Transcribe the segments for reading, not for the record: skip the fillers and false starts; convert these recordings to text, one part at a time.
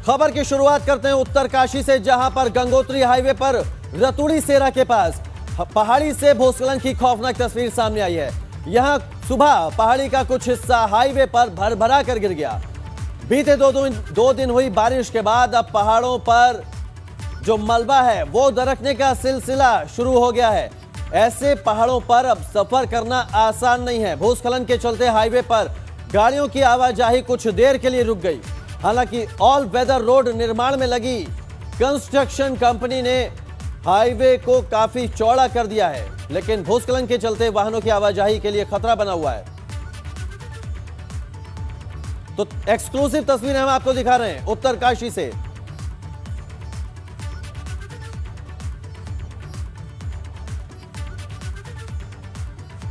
खबर की शुरुआत करते हैं उत्तरकाशी से, जहां पर गंगोत्री हाईवे पर रतुड़ी सेरा के पास पहाड़ी से भूस्खलन की खौफनाक तस्वीर सामने आई है। यहां सुबह पहाड़ी का कुछ हिस्सा हाईवे पर भरभरा कर गिर गया। बीते दो दिन हुई बारिश के बाद अब पहाड़ों पर जो मलबा है वो दरकने का सिलसिला शुरू हो गया है। ऐसे पहाड़ों पर अब सफर करना आसान नहीं है। भूस्खलन के चलते हाईवे पर गाड़ियों की आवाजाही कुछ देर के लिए रुक गई। हालांकि ऑल वेदर रोड निर्माण में लगी कंस्ट्रक्शन कंपनी ने हाईवे को काफी चौड़ा कर दिया है, लेकिन भूस्खलन के चलते वाहनों की आवाजाही के लिए खतरा बना हुआ है। तो एक्सक्लूसिव तस्वीरें हम आपको दिखा रहे हैं उत्तरकाशी से।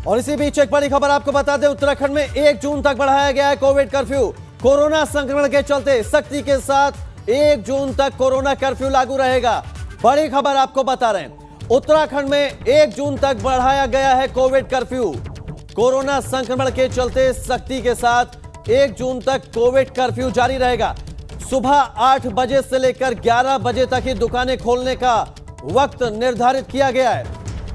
और इसी बीच एक बड़ी खबर आपको बता दें, उत्तराखंड में 1 जून तक बढ़ाया गया है कोविड कर्फ्यू। कोरोना संक्रमण के चलते सख्ती के साथ 1 जून तक कोरोना कर्फ्यू लागू रहेगा। बड़ी खबर आपको बता रहे हैं, उत्तराखंड में 1 जून तक बढ़ाया गया है कोविड कर्फ्यू। कोरोना संक्रमण के चलते सख्ती के साथ 1 जून तक कोविड कर्फ्यू जारी रहेगा। सुबह 8 बजे से लेकर 11 बजे तक ही दुकानें खोलने का वक्त निर्धारित किया गया है।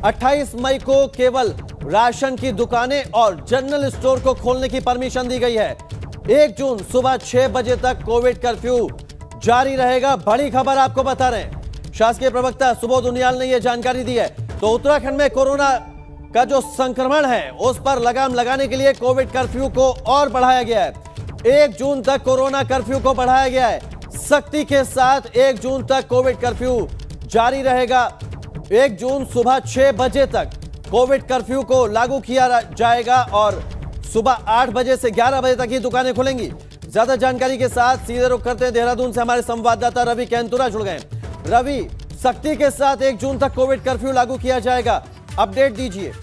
28 मई को केवल राशन की दुकानें और जनरल स्टोर को खोलने की परमिशन दी गई है। 1 जून सुबह 6 बजे तक कोविड कर्फ्यू जारी रहेगा। बड़ी खबर आपको बता रहे हैं, शासकीय प्रवक्ता सुबोध उनियाल ने यह जानकारी दी है। तो उत्तराखंड में कोरोना का जो संक्रमण है उस पर लगाम लगाने के लिए कोविड कर्फ्यू को और बढ़ाया गया है। 1 जून तक कोरोना कर्फ्यू को बढ़ाया गया है। सख्ती के साथ 1 जून तक कोविड कर्फ्यू जारी रहेगा। 1 जून सुबह 6 बजे तक कोविड कर्फ्यू को लागू किया जाएगा और सुबह 8 बजे से 11 बजे तक ही दुकानें खुलेंगी। ज्यादा जानकारी के साथ सीधे रुख करते हैं देहरादून से, हमारे संवाददाता रवि कैंतुरा जुड़ गए। रवि, सख्ती के साथ 1 जून तक कोविड कर्फ्यू लागू किया जाएगा, अपडेट दीजिए।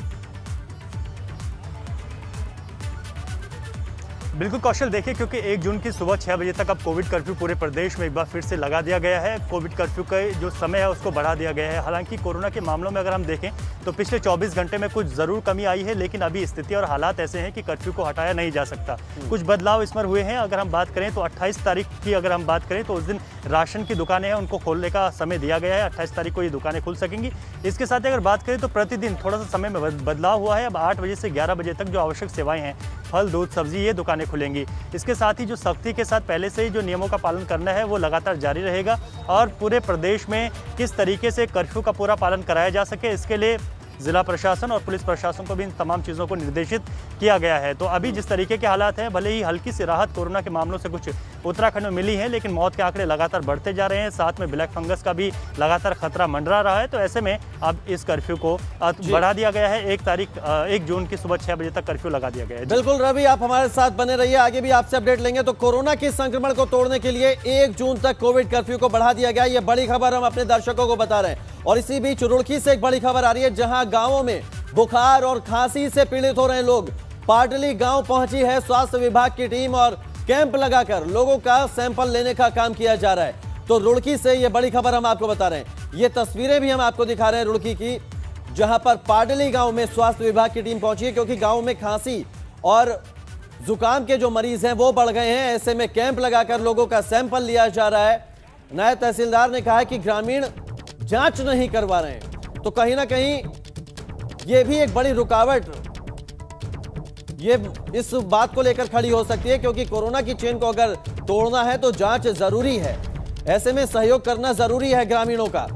बिल्कुल कौशल, देखिए क्योंकि 1 जून की सुबह 6 बजे तक अब कोविड कर्फ्यू पूरे प्रदेश में एक बार फिर से लगा दिया गया है। कोविड कर्फ्यू का जो समय है उसको बढ़ा दिया गया है। हालांकि कोरोना के मामलों में अगर हम देखें तो पिछले 24 घंटे में कुछ ज़रूर कमी आई है, लेकिन अभी स्थिति और हालात ऐसे हैं कि कर्फ्यू को हटाया नहीं जा सकता। कुछ बदलाव इसमें हुए हैं। अगर हम बात करें तो 28 तारीख की अगर हम बात करें तो उस दिन राशन की दुकानें हैं उनको खोलने का समय दिया गया है। 28 तारीख को ये दुकानें खुल सकेंगी। इसके साथ ही अगर बात करें तो प्रतिदिन थोड़ा सा समय में बदलाव हुआ है। अब 8 बजे से 11 बजे तक जो आवश्यक सेवाएँ हैं, फल, दूध, सब्जी, ये दुकानें खुलेंगी। इसके साथ ही जो सख्ती के साथ पहले से ही जो नियमों का पालन करना है वो लगातार जारी रहेगा और पूरे प्रदेश में किस तरीके से कर्फ्यू का पूरा पालन कराया जा सके, इसके लिए जिला प्रशासन और पुलिस प्रशासन को भी इन तमाम चीज़ों को निर्देशित किया गया है। तो अभी जिस तरीके के हालात हैं, भले ही हल्की सी राहत कोरोना के मामलों से कुछ उत्तराखंड में मिली है, लेकिन मौत के आंकड़े लगातार बढ़ते जा रहे हैं। साथ में ब्लैक फंगस का भी लगातार खतरा मंडरा रहा है। तो ऐसे में अब इस कर्फ्यू को बढ़ा दिया गया है। 1 जून की सुबह 6 बजे तक कर्फ्यू लगा दिया गया है। बिल्कुल रवि, आप हमारे साथ बने रहिए, आगे भी आपसे अपडेट लेंगे। तो कोरोना के संक्रमण को तोड़ने के लिए 1 जून तक कोविड कर्फ्यू को बढ़ा दिया गया। ये बड़ी खबर हम अपने दर्शकों को बता रहे हैं। और इसी बीच रुड़की से एक बड़ी खबर आ रही है, जहां गांवों में बुखार और खांसी से पीड़ित हो रहे लोग। पाटली गांव पहुंची है स्वास्थ्य विभाग की टीम और कैंप लगाकर लोगों का सैंपल लेने का काम किया जा रहा है। तो रुड़की से ये बड़ी खबर हम आपको बता रहे हैं। ये तस्वीरें भी हम आपको दिखा रहे हैं रुड़की की, जहां पर पाटली गांव में स्वास्थ्य विभाग की टीम पहुंची है, क्योंकि गांव में खांसी और जुकाम के जो मरीज हैं वो बढ़ गए हैं। ऐसे में कैंप लगाकर लोगों का सैंपल लिया जा रहा है। नायब तहसीलदार ने कहा है कि ग्रामीण जांच नहीं करवा रहे हैं, तो कहीं ना कहीं ये भी एक बड़ी रुकावट ये इस बात को लेकर खड़ी हो सकती है, क्योंकि कोरोना की चेन को अगर तोड़ना है तो जांच जरूरी है। ऐसे में सहयोग करना जरूरी है ग्रामीणों का।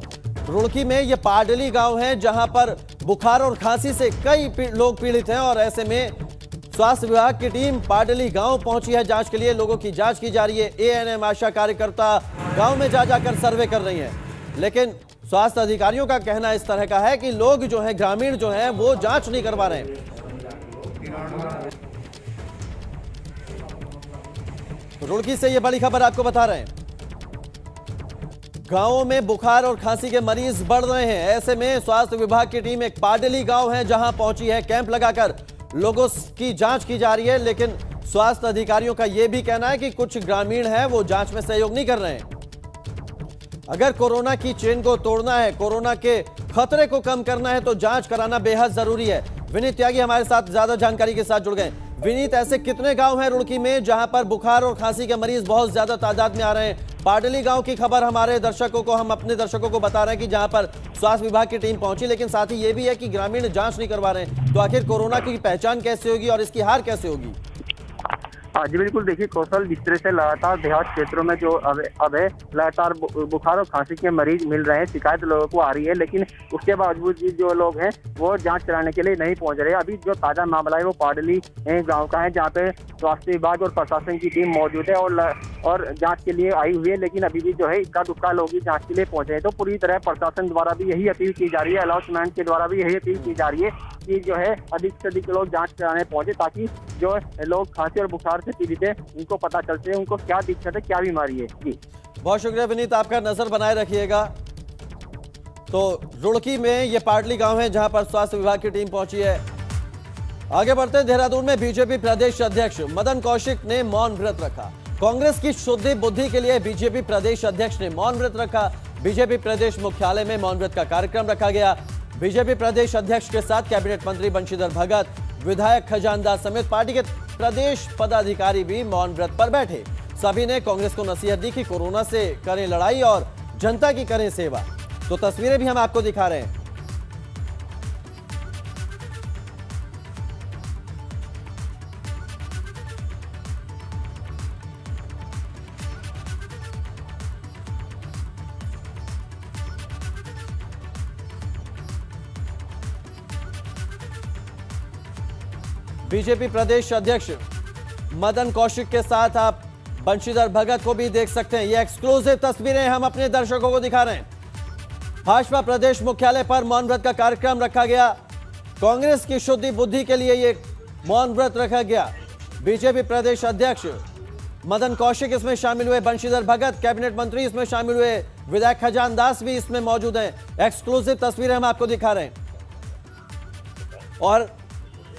रुड़की में ये पाडली गांव है, जहां पर बुखार और खांसी से कई लोग पीड़ित हैं और ऐसे में स्वास्थ्य विभाग की टीम पाडली गांव पहुंची है जांच के लिए। लोगों की जांच की जा रही है। एएनएम आशा कार्यकर्ता गांव में जाकर सर्वे कर रही हैं, लेकिन स्वास्थ्य अधिकारियों का कहना इस तरह का है कि लोग जो है, ग्रामीण जो है, वो जांच नहीं करवा रहे हैं। रुड़की से ये बड़ी खबर आपको बता रहे हैं। गांवों में बुखार और खांसी के मरीज बढ़ रहे हैं। ऐसे में स्वास्थ्य विभाग की टीम एक पाडली गांव है जहां पहुंची है। कैंप लगाकर लोगों की जांच की जा रही है, लेकिन स्वास्थ्य अधिकारियों का यह भी कहना है कि कुछ ग्रामीण हैं वो जांच में सहयोग नहीं कर रहे हैं। अगर कोरोना की चेन को तोड़ना है, कोरोना के खतरे को कम करना है, तो जांच कराना बेहद जरूरी है। विनीत त्यागी हमारे साथ ज्यादा जानकारी के साथ जुड़ गए। विनीत, ऐसे कितने गांव हैं रुड़की में जहां पर बुखार और खांसी के मरीज बहुत ज्यादा तादाद में आ रहे हैं? पाडली गांव की खबर हमारे दर्शकों को, हम अपने दर्शकों को बता रहे हैं कि जहां पर स्वास्थ्य विभाग की टीम पहुंची, लेकिन साथ ही ये भी है कि ग्रामीण जांच नहीं करवा रहे हैं। तो आखिर कोरोना की पहचान कैसे होगी और इसकी हार कैसे होगी? हाँ जी बिल्कुल, देखिए कौशल, जिस तरह से लगातार देहात क्षेत्रों में जो अब है लगातार बुखार और खांसी के मरीज मिल रहे हैं, शिकायत लोगों को आ रही है, लेकिन उसके बावजूद भी जो लोग हैं वो जांच कराने के लिए नहीं पहुंच रहे। अभी जो ताजा मामला है वो पाडली गांव का है, जहां पे स्वास्थ्य विभाग और प्रशासन की टीम मौजूद है और जांच के लिए आई हुई है, लेकिन अभी भी जो है इक्का दुक्का लोग ही जांच के लिए पहुंचे हैं। तो पूरी तरह प्रशासन द्वारा भी यही अपील की जा रही है, अनाउंसमेंट के द्वारा भी यही अपील की जा रही है कि जो है अधिक से अधिक लोग जांच कराने पहुंचे, ताकि जो लोग खांसी और बुखार से पीड़ित है उनको पता चल सके उनको क्या दिक्कत है, क्या बीमारी है। जी बहुत शुक्रिया विनीत, आपका नजर बनाए रखिएगा। तो रुड़की में ये पाडली गांव है जहां पर स्वास्थ्य विभाग की टीम पहुंची है। आगे बढ़ते हैं, देहरादून में बीजेपी प्रदेश अध्यक्ष मदन कौशिक ने मौन व्रत रखा। कांग्रेस की शुद्धि बुद्धि के लिए बीजेपी प्रदेश अध्यक्ष ने मौन व्रत रखा। बीजेपी प्रदेश मुख्यालय में मौन व्रत का कार्यक्रम रखा गया। बीजेपी प्रदेश अध्यक्ष के साथ कैबिनेट मंत्री बंशीधर भगत, विधायक खजान दास समेत पार्टी के प्रदेश पदाधिकारी भी मौन व्रत पर बैठे। सभी ने कांग्रेस को नसीहत दी कि कोरोना से करें लड़ाई और जनता की करें सेवा। तो तस्वीरें भी हम आपको दिखा रहे हैं। बीजेपी प्रदेश अध्यक्ष मदन कौशिक के साथ आप बंशीधर भगत को भी देख सकते हैं। ये एक्सक्लूसिव तस्वीरें हम अपने दर्शकों को दिखा रहे हैं। भाजपा प्रदेश मुख्यालय पर मौन व्रत का कार्यक्रम रखा गया। कांग्रेस की शुद्धि बुद्धि के लिए ये मौन व्रत रखा गया। बीजेपी प्रदेश अध्यक्ष मदन कौशिक इसमें शामिल हुए, बंशीधर भगत कैबिनेट मंत्री इसमें शामिल हुए, विधायक खजान दास भी इसमें मौजूद हैं। एक्सक्लूसिव तस्वीरें हम आपको दिखा रहे हैं। और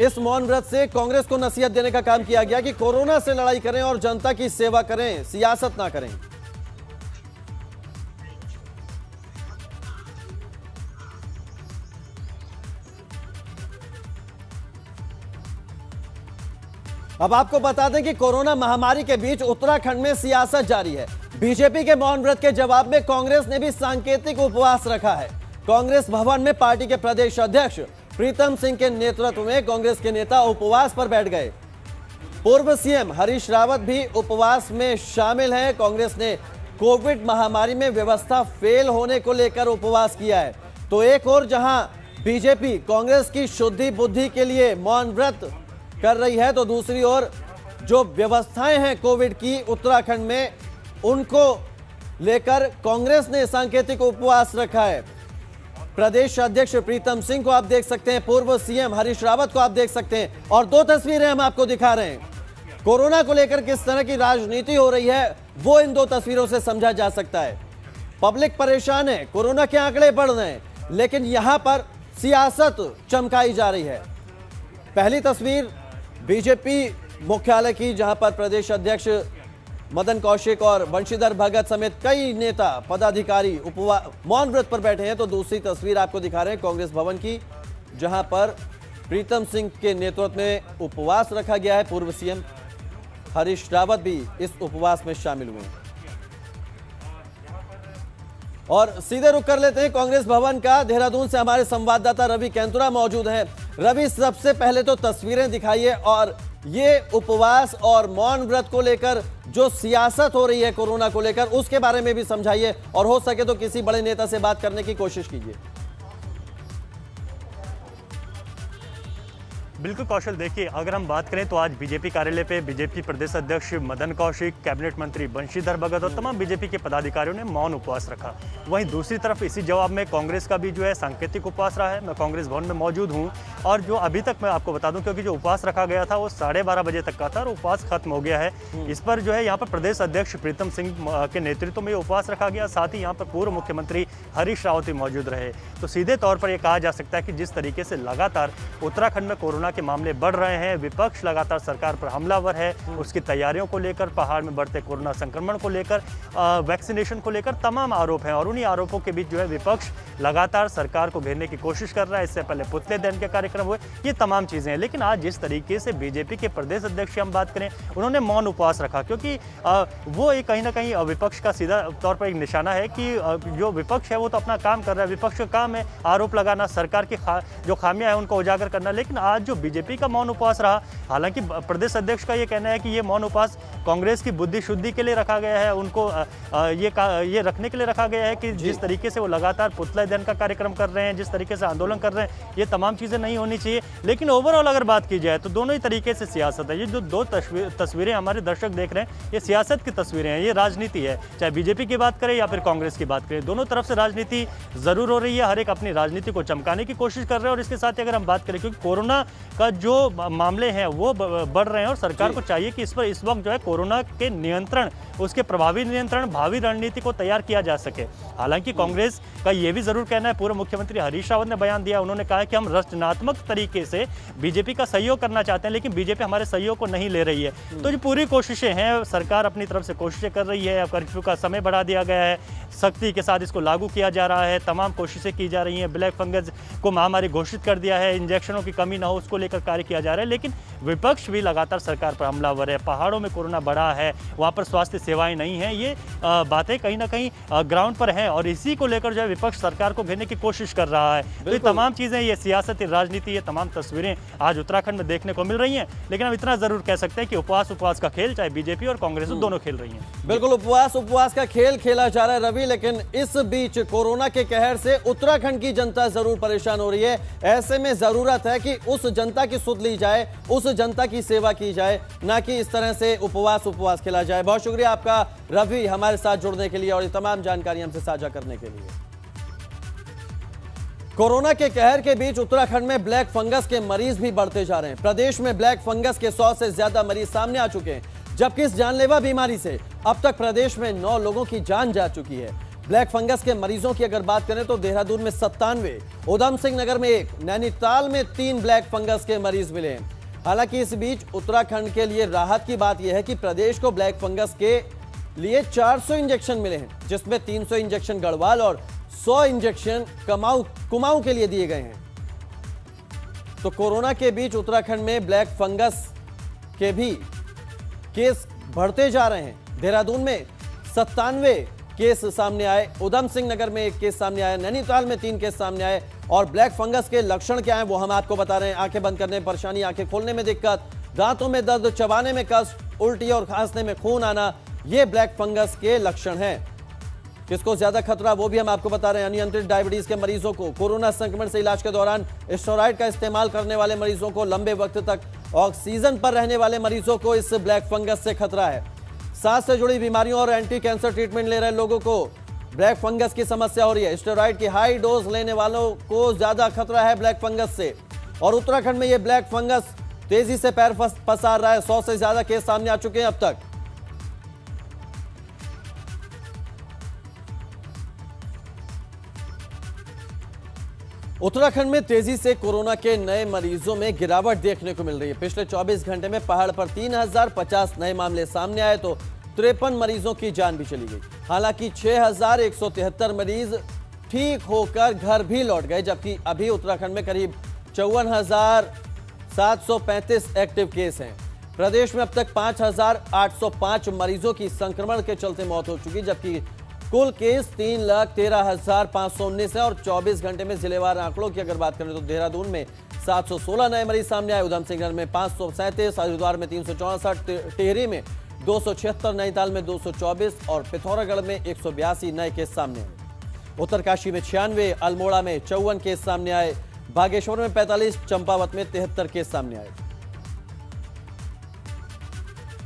इस मौन व्रत से कांग्रेस को नसीहत देने का काम किया गया कि कोरोना से लड़ाई करें और जनता की सेवा करें, सियासत ना करें। अब आपको बता दें कि कोरोना महामारी के बीच उत्तराखंड में सियासत जारी है। बीजेपी के मौन व्रत के जवाब में कांग्रेस ने भी सांकेतिक उपवास रखा है। कांग्रेस भवन में पार्टी के प्रदेश अध्यक्ष प्रीतम सिंह के नेतृत्व में कांग्रेस के नेता उपवास पर बैठ गए। पूर्व सीएम हरीश रावत भी उपवास में शामिल हैं। कांग्रेस ने कोविड महामारी में व्यवस्था फेल होने को लेकर उपवास किया है। तो एक और जहां बीजेपी कांग्रेस की शुद्धि बुद्धि के लिए मौन व्रत कर रही है, तो दूसरी ओर जो व्यवस्थाएं हैं कोविड की उत्तराखंड में, उनको लेकर कांग्रेस ने सांकेतिक उपवास रखा है। प्रदेश अध्यक्ष प्रीतम सिंह को आप देख सकते हैं, पूर्व सीएम हरीश रावत को आप देख सकते हैं, और दो तस्वीरें हम आपको दिखा रहे हैं। कोरोना को लेकर किस तरह की राजनीति हो रही है वो इन दो तस्वीरों से समझा जा सकता है। पब्लिक परेशान है, कोरोना के आंकड़े बढ़ रहे हैं, लेकिन यहां पर सियासत चमकाई जा रही है। पहली तस्वीर बीजेपी मुख्यालय की, जहां पर प्रदेश अध्यक्ष मदन कौशिक और बंशीधर भगत समेत कई नेता पदाधिकारी मौन व्रत पर बैठे हैं। तो दूसरी तस्वीर आपको दिखा रहे हैं कांग्रेस भवन की, जहां पर प्रीतम सिंह के नेतृत्व में उपवास रखा गया है। पूर्व सीएम हरीश रावत भी इस उपवास में शामिल हुए। और सीधे रुख कर लेते हैं कांग्रेस भवन का। देहरादून से हमारे संवाददाता रवि कैंतुरा मौजूद हैं। रवि, सबसे पहले तो तस्वीरें दिखाइए और ये उपवास और मौन व्रत को लेकर जो सियासत हो रही है कोरोना को लेकर, उसके बारे में भी समझाइए, और हो सके तो किसी बड़े नेता से बात करने की कोशिश कीजिए। बिल्कुल कौशल, देखिए अगर हम बात करें तो आज बीजेपी कार्यालय पे बीजेपी प्रदेश अध्यक्ष मदन कौशिक, कैबिनेट मंत्री बंशीधर भगत और तमाम बीजेपी के पदाधिकारियों ने मौन उपवास रखा। वहीं दूसरी तरफ इसी जवाब में कांग्रेस का भी जो है सांकेतिक उपवास रहा है। मैं कांग्रेस भवन में मौजूद हूँ और जो अभी तक मैं आपको बता दूं, क्योंकि जो उपवास रखा गया था वो 12:30 बजे तक का था और उपवास खत्म हो गया है। इस पर जो है यहाँ पर प्रदेश अध्यक्ष प्रीतम सिंह के नेतृत्व में उपवास रखा गया। साथ ही यहाँ पर पूर्व मुख्यमंत्री हरीश रावत भी मौजूद रहे। तो सीधे तौर पर यह कहा जा सकता है कि जिस तरीके से लगातार उत्तराखंड में कोरोना के मामले बढ़ रहे हैं, विपक्ष लगातार सरकार पर हमलावर है, उसकी तैयारियों को लेकर, पहाड़ में बढ़ते कोरोना संक्रमण को लेकर, वैक्सीनेशन को लेकर तमाम आरोप हैं और उन्हीं आरोपों के बीच जो है विपक्ष लगातार सरकार को घेरने की कोशिश कर रहा है। इससे पहले पुतले दहन के कार्यक्रम हुए, ये तमाम चीज़ें हैं। लेकिन आज जिस तरीके से बीजेपी के प्रदेश अध्यक्ष की हम बात करें, उन्होंने मौन उपवास रखा, क्योंकि वो एक कहीं ना कहीं विपक्ष का सीधा तौर पर एक निशाना है कि जो विपक्ष है वो तो अपना काम कर रहा है, विपक्ष का काम है आरोप लगाना, सरकार की जो खामियां हैं उनको उजागर करना। लेकिन आज जो बीजेपी का मौन उपवास रहा, हालांकि प्रदेश अध्यक्ष का ये कहना है कि ये मौन उपवास कांग्रेस की बुद्धि शुद्धि के लिए रखा गया है, उनको ये रखने के लिए रखा गया है कि जिस तरीके से वो लगातार पुतला दहन का कार्यक्रम कर रहे हैं, जिस तरीके से आंदोलन कर रहे हैं, ये तमाम चीज़ें नहीं होनी चाहिए। लेकिन ओवरऑल अगर बात की जाए तो दोनों ही तरीके से सियासत है। ये जो दो तस्वीरें हमारे दर्शक देख रहे हैं, ये सियासत की तस्वीरें हैं, ये राजनीति है। चाहे बीजेपी की बात करें या फिर कांग्रेस की बात करें, दोनों तरफ से राजनीति जरूर हो रही है। हर एक अपनी राजनीति को चमकाने की कोशिश कर रहे हैं। और इसके साथ ही अगर हम बात करें, क्योंकि कोरोना का जो मामले हैं वो बढ़ रहे हैं और सरकार को चाहिए कि इस पर इस वक्त जो है कोरोना के नियंत्रण, उसके प्रभावी नियंत्रण, भावी रणनीति को तैयार किया जा सके। हालांकि कांग्रेस का ये भी जरूर कहना है, पूर्व मुख्यमंत्री हरीश रावत ने बयान दिया, उन्होंने कहा कि हम रचनात्मक तरीके से बीजेपी का सहयोग करना चाहते हैं, लेकिन बीजेपी हमारे सहयोग को नहीं ले रही है। तो ये पूरी कोशिशें हैं, सरकार अपनी तरफ से कोशिशें कर रही है। कर्फ्यू का समय बढ़ा दिया गया है, सख्ती के साथ इसको लागू किया जा रहा है, तमाम कोशिशें की जा रही हैं। ब्लैक फंगस को महामारी घोषित कर दिया है, इंजेक्शनों की कमी ना हो उसको लेकर कार्य किया जा रहा है। लेकिन विपक्ष भी लगातार सरकार पर हमलावर है। पहाड़ों में कोरोना बढ़ा है, वहाँ पर स्वास्थ्य सेवाएं नहीं हैं, ये बातें कहीं ना कहीं ग्राउंड पर हैं और इसी को लेकर जो है विपक्ष सरकार को घेरने की कोशिश कर रहा है। तो ये तमाम चीज़ें, ये सियासत, राजनीति, ये तमाम तस्वीरें आज उत्तराखंड में देखने को मिल रही हैं। लेकिन हम इतना जरूर कह सकते हैं कि उपवास का खेल चाहे बीजेपी और कांग्रेस दोनों खेल रही हैं। बिल्कुल उपवास का खेल खेला जा रहा है रवि, लेकिन इस बीच कोरोना के कहर से उत्तराखंड की जनता जरूर परेशान हो रही है। ऐसे में जरूरत है कि उस जनता की सुध ली जाए, उस जनता की सेवा की जाए, ना कि इस तरह से उपवास खेला जाए। बहुत शुक्रिया आपका रवि हमारे साथ जुड़ने के लिए और ये तमाम जानकारी हमसे साझा करने के लिए। कोरोना के कहर के बीच उत्तराखंड में ब्लैक फंगस के मरीज भी बढ़ते जा रहे हैं। प्रदेश में ब्लैक फंगस के 100 से ज्यादा मरीज सामने आ चुके हैं, जबकि इस जानलेवा बीमारी से अब तक प्रदेश में 9 लोगों की जान जा चुकी है। ब्लैक फंगस के मरीजों की अगर बात करें तो देहरादून में 97, उधम सिंह नगर में 1, नैनीताल में 3 ब्लैक फंगस के मरीज मिले हैं। हालांकि इस बीच उत्तराखंड के लिए राहत की बात यह है कि प्रदेश को ब्लैक फंगस के लिए 400 इंजेक्शन मिले हैं, जिसमें 300 इंजेक्शन गढ़वाल और 100 इंजेक्शन कुमाऊं के लिए दिए गए हैं। तो कोरोना के बीच उत्तराखंड में ब्लैक फंगस के भी केस बढ़ते जा रहे हैं। देहरादून में 97 केस सामने आए, उधम सिंह नगर में 1 केस सामने आया, नैनीताल में 3 केस सामने आए। और ब्लैक फंगस के लक्षण क्या हैं वो हम आपको बता रहे हैं। आंखें बंद करने में परेशानी, आंखें खोलने में दिक्कत, दांतों में दर्द, चबाने में कष्ट, उल्टी और खांसने में खून आना, ये ब्लैक फंगस के लक्षण हैं। किसको ज्यादा खतरा वो भी हम आपको बता रहे हैं। अनियंत्रित डायबिटीज के मरीजों को, कोरोना संक्रमण से इलाज के दौरान स्टेरॉइड का इस्तेमाल करने वाले मरीजों को, लंबे वक्त तक ऑक्सीजन पर रहने वाले मरीजों को इस ब्लैक फंगस से खतरा है। सांस से जुड़ी बीमारियों और एंटी कैंसर ट्रीटमेंट ले रहे लोगों को ब्लैक फंगस की समस्या हो रही है। स्टेरॉइड की हाई डोज लेने वालों को ज्यादा खतरा है ब्लैक फंगस से। और उत्तराखंड में यह ब्लैक फंगस तेजी से पैर पसार रहा है। 100 से ज्यादा केस सामने आ चुके हैं अब तक। उत्तराखंड में तेजी से कोरोना के नए मरीजों में गिरावट देखने को मिल रही है। पिछले 24 घंटे में पहाड़ पर 3050 नए मामले सामने आए तो 53 मरीजों की जान भी चली गई। हालांकि 6173 मरीज ठीक होकर घर भी लौट गए, जबकि अभी उत्तराखंड में करीब 54,735 एक्टिव केस हैं। प्रदेश में अब तक 5,805 मरीजों की संक्रमण के चलते मौत हो चुकी, जबकि कुल केस 3,13,519 है। और 24 घंटे में जिलेवार आंकड़ों की अगर बात करें तो देहरादून में 716 नए मरीज सामने आए, उधम सिंह नगर में 537, हरिद्वार में 364, टिहरी में 276, नैनीताल में 224 और पिथौरागढ़ में 182 नए केस सामने आए। उत्तरकाशी में 96, अल्मोड़ा में 54 केस सामने आए, बागेश्वर में 45, चंपावत में 73 केस सामने आए।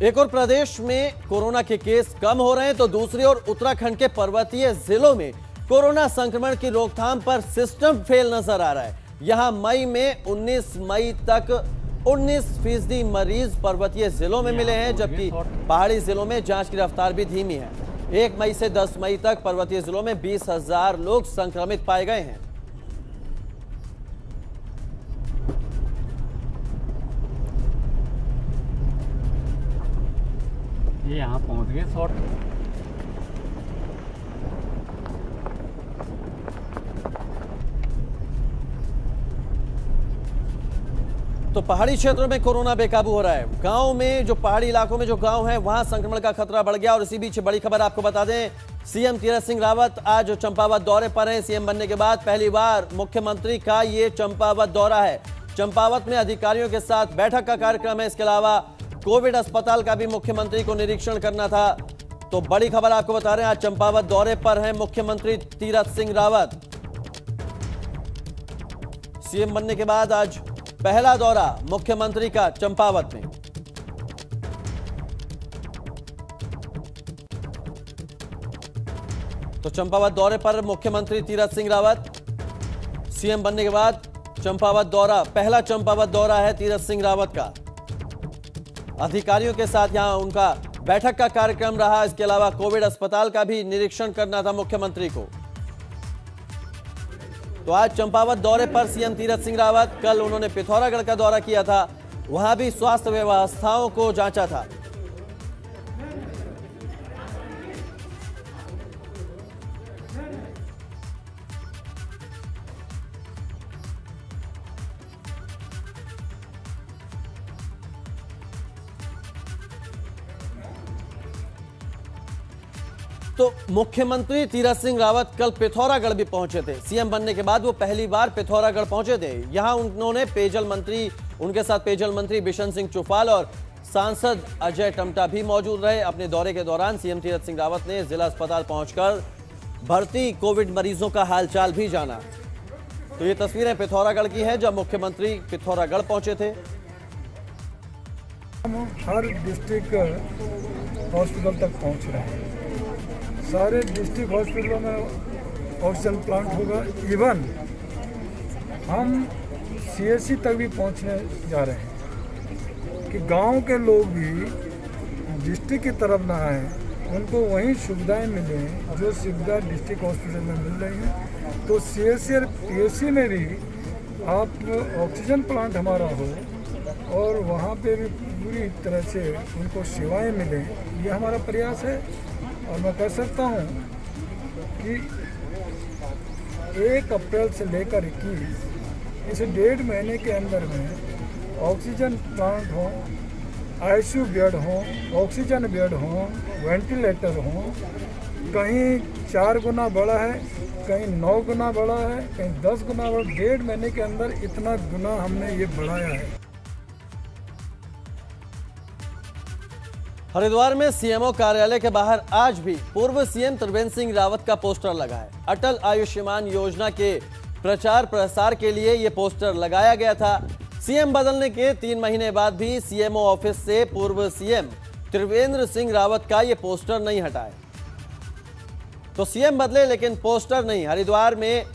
एक और प्रदेश में कोरोना के केस कम हो रहे हैं तो दूसरी ओर उत्तराखंड के पर्वतीय जिलों में कोरोना संक्रमण की रोकथाम पर सिस्टम फेल नजर आ रहा है। यहां मई में 19 मई तक 19% मरीज पर्वतीय जिलों में मिले हैं, जबकि पहाड़ी जिलों में जांच की रफ्तार भी धीमी है। 1 मई से 10 मई तक पर्वतीय जिलों में 20,000 लोग संक्रमित पाए गए हैं। ये यहाँ पहुँच गए शॉर्ट। तो पहाड़ी क्षेत्रों में कोरोना बेकाबू हो रहा है। गांव में, जो पहाड़ी इलाकों में जो गांव है, वहां संक्रमण का खतरा बढ़ गया। और इसी बीच बड़ी खबर आपको बता दें, सीएम तीरथ सिंह रावत आज चंपावत दौरे पर हैं। सीएम बनने के बाद पहली बार मुख्यमंत्री का ये चंपावत दौरा है। चंपावत में अधिकारियों के साथ बैठक का कार्यक्रम है। इसके अलावा कोविड अस्पताल का भी मुख्यमंत्री को निरीक्षण करना था। तो बड़ी खबर आपको बता रहे हैं, आज चंपावत दौरे पर हैं मुख्यमंत्री तीरथ सिंह रावत। सीएम बनने के बाद आज पहला दौरा मुख्यमंत्री का चंपावत में। तो चंपावत दौरे पर मुख्यमंत्री तीरथ सिंह रावत। सीएम बनने के बाद चंपावत दौरा, पहला चंपावत दौरा है तीरथ सिंह रावत का। अधिकारियों के साथ यहां उनका बैठक का कार्यक्रम रहा। इसके अलावा कोविड अस्पताल का भी निरीक्षण करना था मुख्यमंत्री को। तो आज चंपावत दौरे पर सीएम तीरथ सिंह रावत। कल उन्होंने पिथौरागढ़ का दौरा किया था, वहां भी स्वास्थ्य व्यवस्थाओं को जांचा था। तो मुख्यमंत्री तीरथ सिंह रावत कल पिथौरागढ़ भी पहुंचे थे। सीएम बनने के बाद वो पहली बार पिथौरागढ़ पहुंचे थे। यहां उन्होंने पेयजल मंत्री, उनके साथ पेयजल मंत्री बिशन सिंह चुफाल और सांसद अजय टमटा भी मौजूद रहे। अपने दौरे के दौरान सीएम तीरथ सिंह रावत ने जिला अस्पताल पहुंचकर भर्ती कोविड मरीजों का हालचाल भी जाना। तो ये तस्वीरें पिथौरागढ़ की है, जब मुख्यमंत्री पिथौरागढ़ पहुंचे थे। हर डिस्ट्रिक्ट हॉस्पिटल तक पहुंच रहे हैं। सारे डिस्ट्रिक्ट हॉस्पिटलों में ऑक्सीजन प्लांट होगा। इवन हम सीएससी तक भी पहुंचने जा रहे हैं कि गांव के लोग भी डिस्ट्रिक्ट की तरफ ना आए, उनको वही सुविधाएं मिलें जो सुविधा डिस्ट्रिक्ट हॉस्पिटल में मिल रही हैं। तो सीएससी और पीएससी में भी आप ऑक्सीजन प्लांट हमारा हो और वहाँ पे भी पूरी तरह से उनको सेवाएं मिलें, ये हमारा प्रयास है। और मैं कह सकता हूँ कि 1 अप्रैल से लेकर 21 इस 1.5 महीने के अंदर में ऑक्सीजन प्लांट हो, आईसीयू बेड हो, ऑक्सीजन बेड हो, वेंटिलेटर हो, कहीं 4 गुना बड़ा है, कहीं 9 गुना बड़ा है, कहीं 10 गुना बड़ा। 1.5 महीने के अंदर इतना गुना हमने ये बढ़ाया है। हरिद्वार में सीएमओ कार्यालय के बाहर आज भी पूर्व सीएम त्रिवेंद्र सिंह रावत का पोस्टर लगा है। अटल आयुष्मान योजना के प्रचार प्रसार के लिए यह पोस्टर लगाया गया था। सीएम बदलने के 3 महीने बाद भी सीएमओ ऑफिस से पूर्व सीएम त्रिवेंद्र सिंह रावत का यह पोस्टर नहीं हटाए। तो सीएम बदले लेकिन पोस्टर नहीं। हरिद्वार में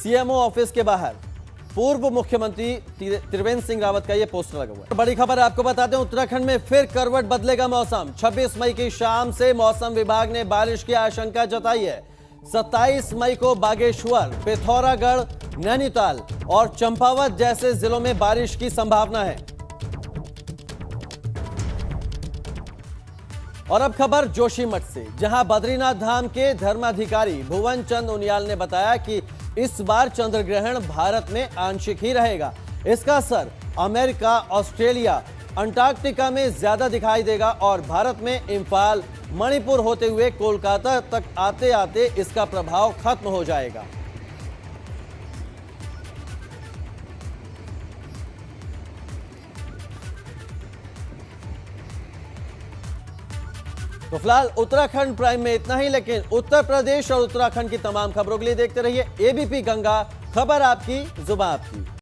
सीएमओ ऑफिस के बाहर पूर्व मुख्यमंत्री त्रिवेंद्र सिंह रावत का यह पोस्टर लगा हुआ है। बड़ी खबर आपको बता दें, उत्तराखंड में फिर करवट बदलेगा मौसम। 26 मई की शाम से मौसम विभाग ने बारिश की आशंका जताई है। 27 मई को बागेश्वर, पिथौरागढ़, नैनीताल और चंपावत जैसे जिलों में बारिश की संभावना है। और अब खबर जोशीमठ से, जहां बद्रीनाथ धाम के धर्माधिकारी भुवन चंद उनियाल ने बताया कि इस बार चंद्र ग्रहण भारत में आंशिक ही रहेगा। इसका असर अमेरिका, ऑस्ट्रेलिया, अंटार्कटिका में ज्यादा दिखाई देगा और भारत में इंफाल, मणिपुर होते हुए कोलकाता तक आते आते इसका प्रभाव खत्म हो जाएगा। तो फिलहाल उत्तराखंड प्राइम में इतना ही, लेकिन उत्तर प्रदेश और उत्तराखंड की तमाम खबरों के लिए देखते रहिए एबीपी गंगा, खबर आपकी, जुबान आपकी।